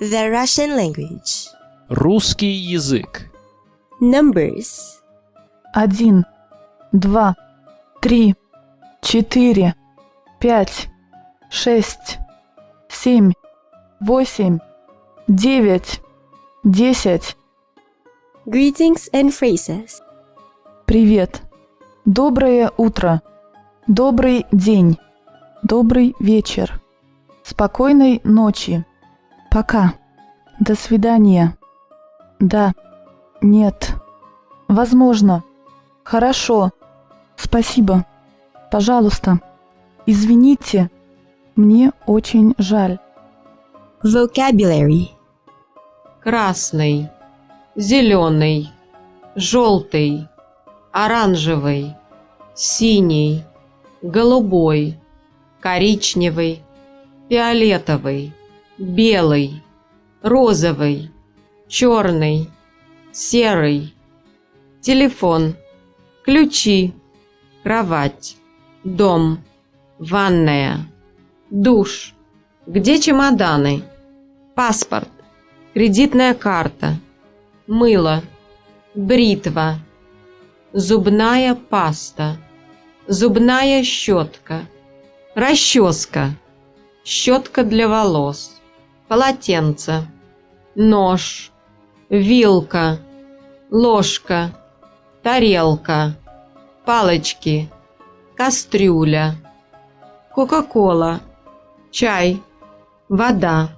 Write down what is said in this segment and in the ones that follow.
The Russian language. Русский язык. Numbers. 1, 2, 3, 4, 5, 6, 7, 8, 9, 10. Greetings and phrases. Привет. Доброе утро. Добрый день. Добрый вечер. Спокойной ночи. Пока. До свидания. Да. Нет. Возможно. Хорошо. Спасибо. Пожалуйста. Извините. Мне очень жаль. Vocabulary. Красный, зеленый, желтый, оранжевый, синий, голубой, коричневый, фиолетовый, белый, розовый, черный, серый, телефон, ключи, кровать, дом, ванная, душ, где чемоданы, паспорт, кредитная карта, мыло, бритва, зубная паста, зубная щетка, расческа, щетка для волос, полотенце, нож, вилка, ложка, тарелка, палочки, кастрюля, кока-кола, чай, вода,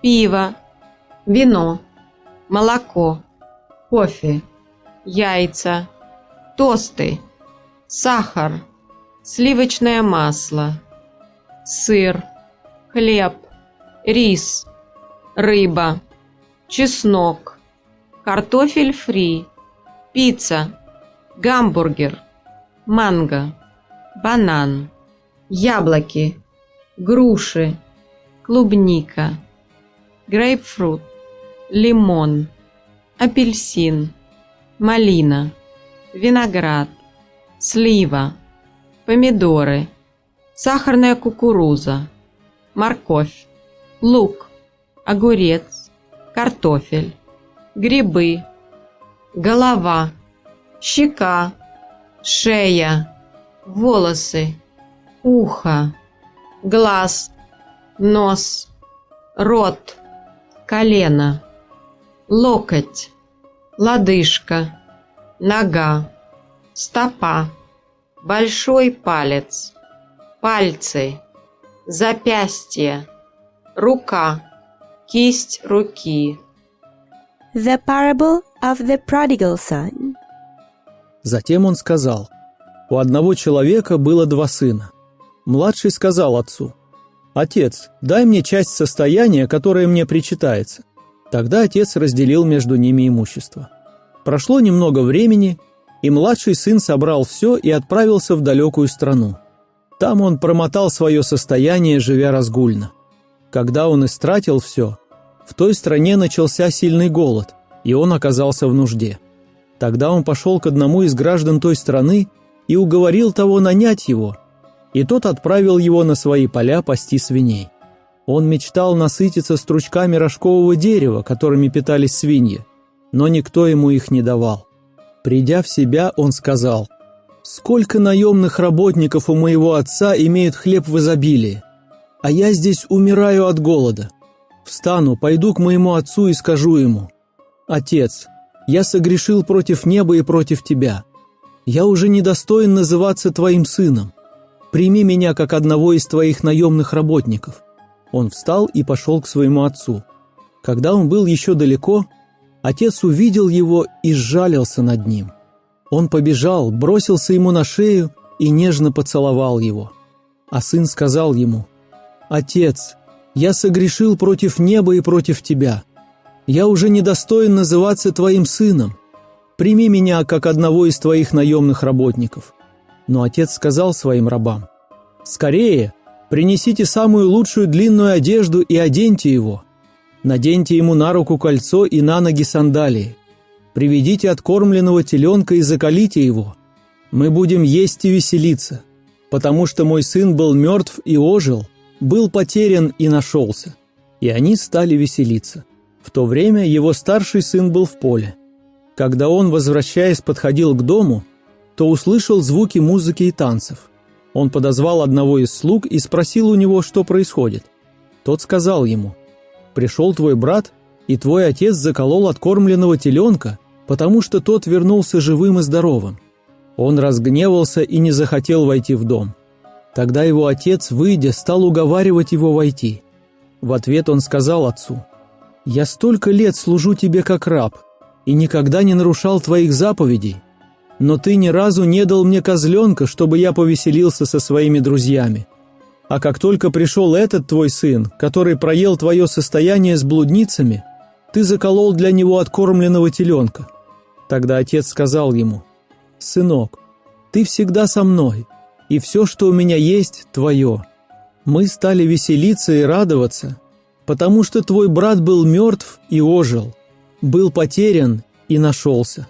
пиво, вино, молоко, кофе, яйца, тосты, сахар, сливочное масло, сыр, хлеб, рис, рыба, чеснок, картофель фри, пицца, гамбургер, манго, банан, яблоки, груши, клубника, грейпфрут, лимон, апельсин, малина, виноград, слива, помидоры, сахарная кукуруза, морковь, лук, огурец, картофель, грибы, голова, щека, шея, волосы, ухо, глаз, нос, рот, колено, локоть, лодыжка, нога, стопа, большой палец, пальцы, запястье, рука, кисть руки. The parable of the prodigal son. Затем он сказал: «У одного человека было 2 сына. Младший сказал отцу: «Отец, дай мне часть состояния, которое мне причитается». Тогда отец разделил между ними имущество. Прошло немного времени, и младший сын собрал все и отправился в далекую страну. Там он промотал свое состояние, живя разгульно. Когда он истратил все, в той стране начался сильный голод, и он оказался в нужде. Тогда он пошел к одному из граждан той страны и уговорил того нанять его, и тот отправил его на свои поля пасти свиней. Он мечтал насытиться стручками рожкового дерева, которыми питались свиньи, но никто ему их не давал. Придя в себя, он сказал: «Сколько наемных работников у моего отца имеют хлеб в изобилии, а я здесь умираю от голода. Встану, пойду к моему отцу и скажу ему: Отец, я согрешил против неба и против тебя. Я уже недостоин называться твоим сыном. Прими меня как одного из твоих наемных работников». Он встал и пошел к своему отцу. Когда он был еще далеко, отец увидел его и сжалился над ним. Он побежал, бросился ему на шею и нежно поцеловал его. А сын сказал ему: «Отец, я согрешил против неба и против тебя. Я уже недостоин называться твоим сыном. Прими меня как одного из твоих наемных работников». Но отец сказал своим рабам: «Скорее, принесите самую лучшую длинную одежду и оденьте его. Наденьте ему на руку кольцо и на ноги сандалии. Приведите откормленного теленка и заколите его. Мы будем есть и веселиться, потому что мой сын был мертв и ожил, был потерян и нашелся. И они стали веселиться. В то время его старший сын был в поле. Когда он, возвращаясь, подходил к дому, то услышал звуки музыки и танцев. Он подозвал одного из слуг и спросил у него, что происходит. Тот сказал ему: «Пришел твой брат, и твой отец заколол откормленного теленка, потому что тот вернулся живым и здоровым». Он разгневался и не захотел войти в дом. Тогда его отец, выйдя, стал уговаривать его войти. В ответ он сказал отцу: «Я столько лет служу тебе как раб и никогда не нарушал твоих заповедей, но ты ни разу не дал мне козленка, чтобы я повеселился со своими друзьями. А как только пришел этот твой сын, который проел твое состояние с блудницами, ты заколол для него откормленного теленка». Тогда отец сказал ему: «Сынок, ты всегда со мной, и все, что у меня есть, твое. Мы стали веселиться и радоваться, потому что твой брат был мертв и ожил, был потерян и нашелся».